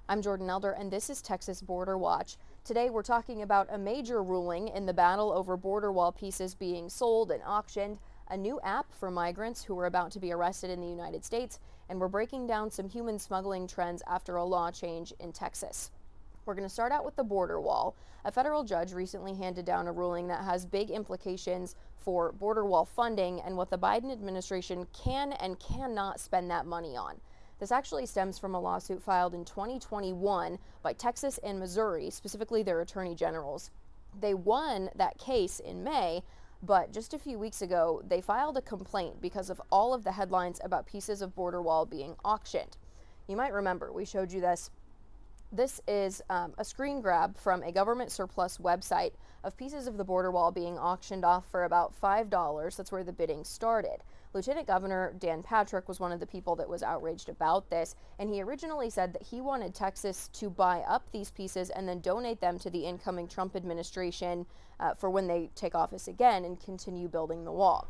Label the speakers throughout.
Speaker 1: I'm Jordan Elder, and this is Texas Border Watch. Today we're talking about a major ruling in the battle over border wall pieces being sold and auctioned, a new app for migrants who are about to be arrested in the United States, and we're breaking down some human smuggling trends after a law change in Texas. We're going to start out with the border wall. A federal judge recently handed down a ruling that has big implications for border wall funding and what the Biden administration can and cannot spend that money on. This actually stems from a lawsuit filed in 2021 by Texas and Missouri, specifically their attorney generals. They won that case in May, but just a few weeks ago, they filed a complaint because of all of the headlines about pieces of border wall being auctioned. You might remember we showed you this. This is a screen grab from a government surplus website of pieces of the border wall being auctioned off for about $5. That's where the bidding started. Lieutenant Governor Dan Patrick was one of the people that was outraged about this, and he originally said that he wanted Texas to buy up these pieces and then donate them to the incoming Trump administration for when they take office again and continue building the wall.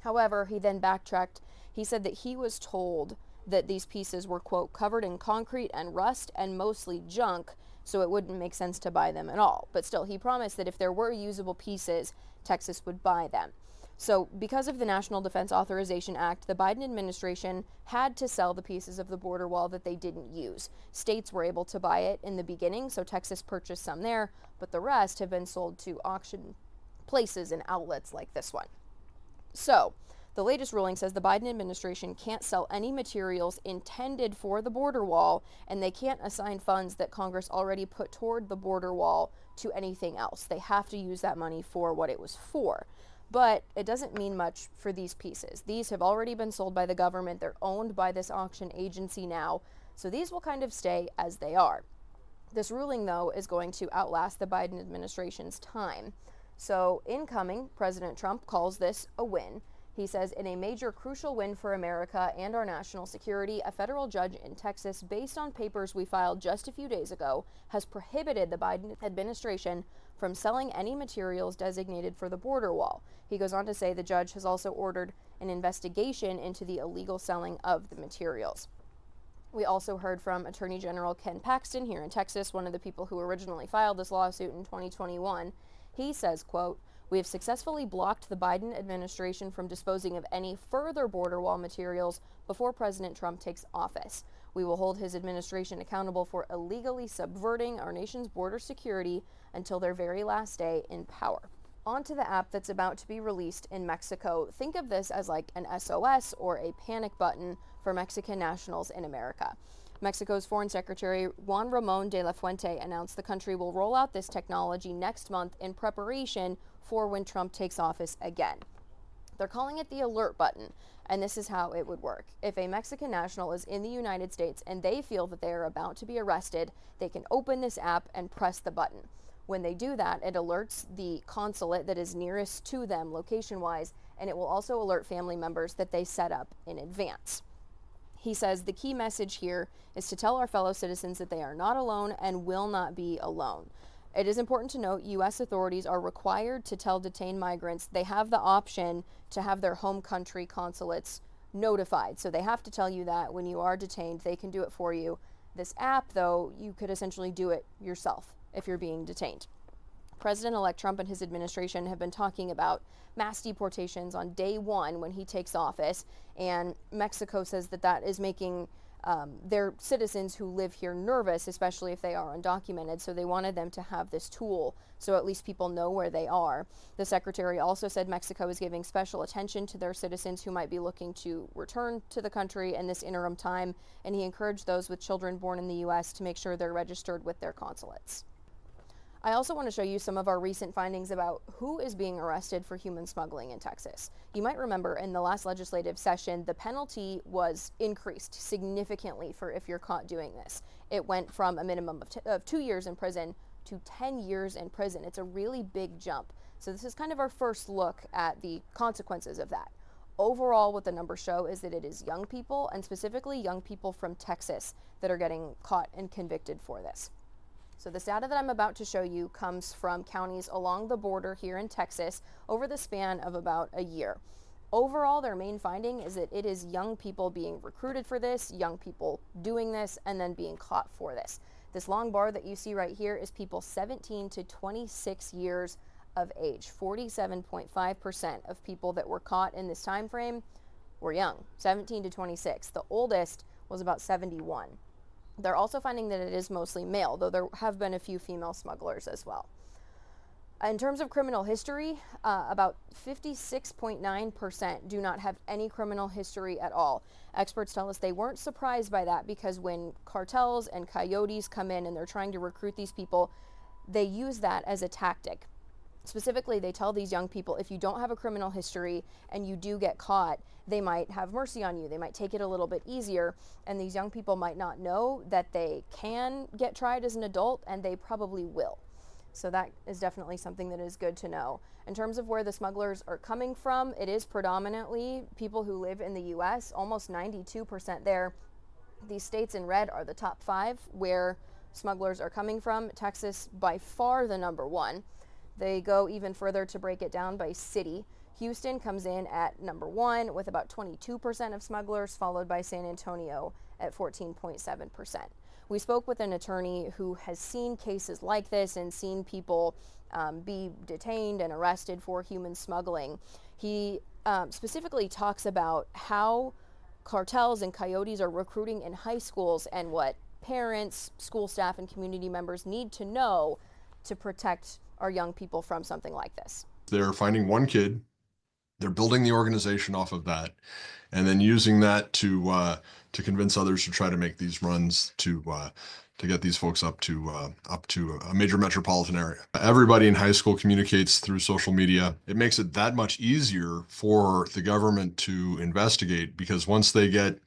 Speaker 1: However, he then backtracked. He said that he was told that these pieces were, quote, covered in concrete and rust and mostly junk, so it wouldn't make sense to buy them at all. But still, he promised that if there were usable pieces, Texas would buy them. So because of the National Defense Authorization Act, the Biden administration had to sell the pieces of the border wall that they didn't use. States were able to buy it in the beginning, so Texas purchased some there, but the rest have been sold to auction places and outlets like this one. So the latest ruling says the Biden administration can't sell any materials intended for the border wall, and they can't assign funds that Congress already put toward the border wall to anything else. They have to use that money for what it was for. But it doesn't mean much for these pieces. These have already been sold by the government. They're owned by this auction agency now, so these will kind of stay as they are. This ruling, though, is going to outlast the Biden administration's time. So incoming, President Trump calls this a win. He says, in a major crucial win for America and our national security, a federal judge in Texas, based on papers we filed just a few days ago, has prohibited the Biden administration from selling any materials designated for the border wall. He goes on to say the judge has also ordered an investigation into the illegal selling of the materials. We also heard from Attorney General Ken Paxton here in Texas, one of the people who originally filed this lawsuit in 2021. He says, quote, "We have successfully blocked the Biden administration from disposing of any further border wall materials before President Trump takes office. We will hold his administration accountable for illegally subverting our nation's border security until their very last day in power." On to the app that's about to be released in Mexico. Think of this as like an SOS or a panic button for Mexican nationals in America. Mexico's Foreign Secretary Juan Ramon de la Fuente announced the country will roll out this technology next month in preparation for when Trump takes office again. They're calling it the alert button, and this is how it would work. If a Mexican national is in the United States and they feel that they are about to be arrested, they can open this app and press the button. When they do that, it alerts the consulate that is nearest to them location-wise, and it will also alert family members that they set up in advance. He says the key message here is to tell our fellow citizens that they are not alone and will not be alone. It is important to note U.S. authorities are required to tell detained migrants they have the option to have their home country consulates notified. So they have to tell you that when you are detained, they can do it for you. This app, though, you could essentially do it yourself if you're being detained. President-elect Trump and his administration have been talking about mass deportations on day one when he takes office, and Mexico says that that is making their citizens who live here nervous, especially if they are undocumented, so they wanted them to have this tool so at least people know where they are. The secretary also said Mexico is giving special attention to their citizens who might be looking to return to the country in this interim time, and he encouraged those with children born in the U.S. to make sure they're registered with their consulates. I also want to show you some of our recent findings about who is being arrested for human smuggling in Texas. You might remember in the last legislative session, the penalty was increased significantly for if you're caught doing this. It went from a minimum of 2 years in prison to 10 years in prison. It's a really big jump. So this is kind of our first look at the consequences of that. Overall, what the numbers show is that it is young people, and specifically young people from Texas, that are getting caught and convicted for this. So this data that I'm about to show you comes from counties along the border here in Texas over the span of about a year. Overall, their main finding is that it is young people being recruited for this, young people doing this, and then being caught for this. This long bar that you see right here is people 17 to 26 years of age. 47.5% of people that were caught in this time frame were young, 17 to 26. The oldest was about 71. They're also finding that it is mostly male, though there have been a few female smugglers as well. In terms of criminal history, about 56.9% do not have any criminal history at all. Experts tell us they weren't surprised by that because when cartels and coyotes come in and they're trying to recruit these people, they use that as a tactic. Specifically, they tell these young people, if you don't have a criminal history and you do get caught, they might have mercy on you. They might take it a little bit easier. And these young people might not know that they can get tried as an adult, and they probably will. So that is definitely something that is good to know. In terms of where the smugglers are coming from, it is predominantly people who live in the U.S., almost 92% there. These states in red are the top 5 where smugglers are coming from. Texas, by far the number 1. They go even further to break it down by city. Houston comes in at number 1 with about 22% of smugglers, followed by San Antonio at 14.7%. We spoke with an attorney who has seen cases like this and seen people be detained and arrested for human smuggling. He specifically talks about how cartels and coyotes are recruiting in high schools and what parents, school staff, and community members need to know to protect our young people from something like this.
Speaker 2: They're finding one kid, they're building the organization off of that, and then using that to convince others to try to make these runs to get these folks up to a major metropolitan area. Everybody in high school communicates through social media. It makes it that much easier for the government to investigate because once they get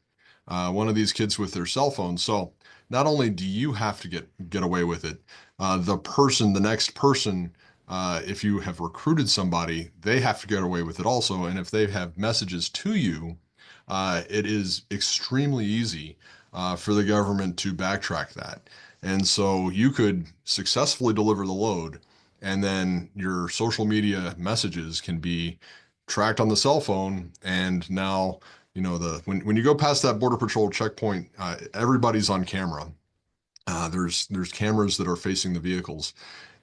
Speaker 2: one of these kids with their cell phone, so not only do you have to get away with it, the next person, if you have recruited somebody, they have to get away with it also. And if they have messages to you, it is extremely easy for the government to backtrack that. And so you could successfully deliver the load, and then your social media messages can be tracked on the cell phone. And now, when you go past that Border Patrol checkpoint, everybody's on camera. There's cameras that are facing the vehicles,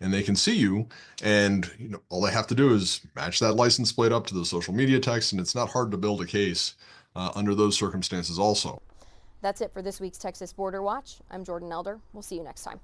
Speaker 2: and they can see you. And all they have to do is match that license plate up to the social media text, and it's not hard to build a case under those circumstances also.
Speaker 1: That's it for this week's Texas Border Watch. I'm Jordan Elder. We'll see you next time.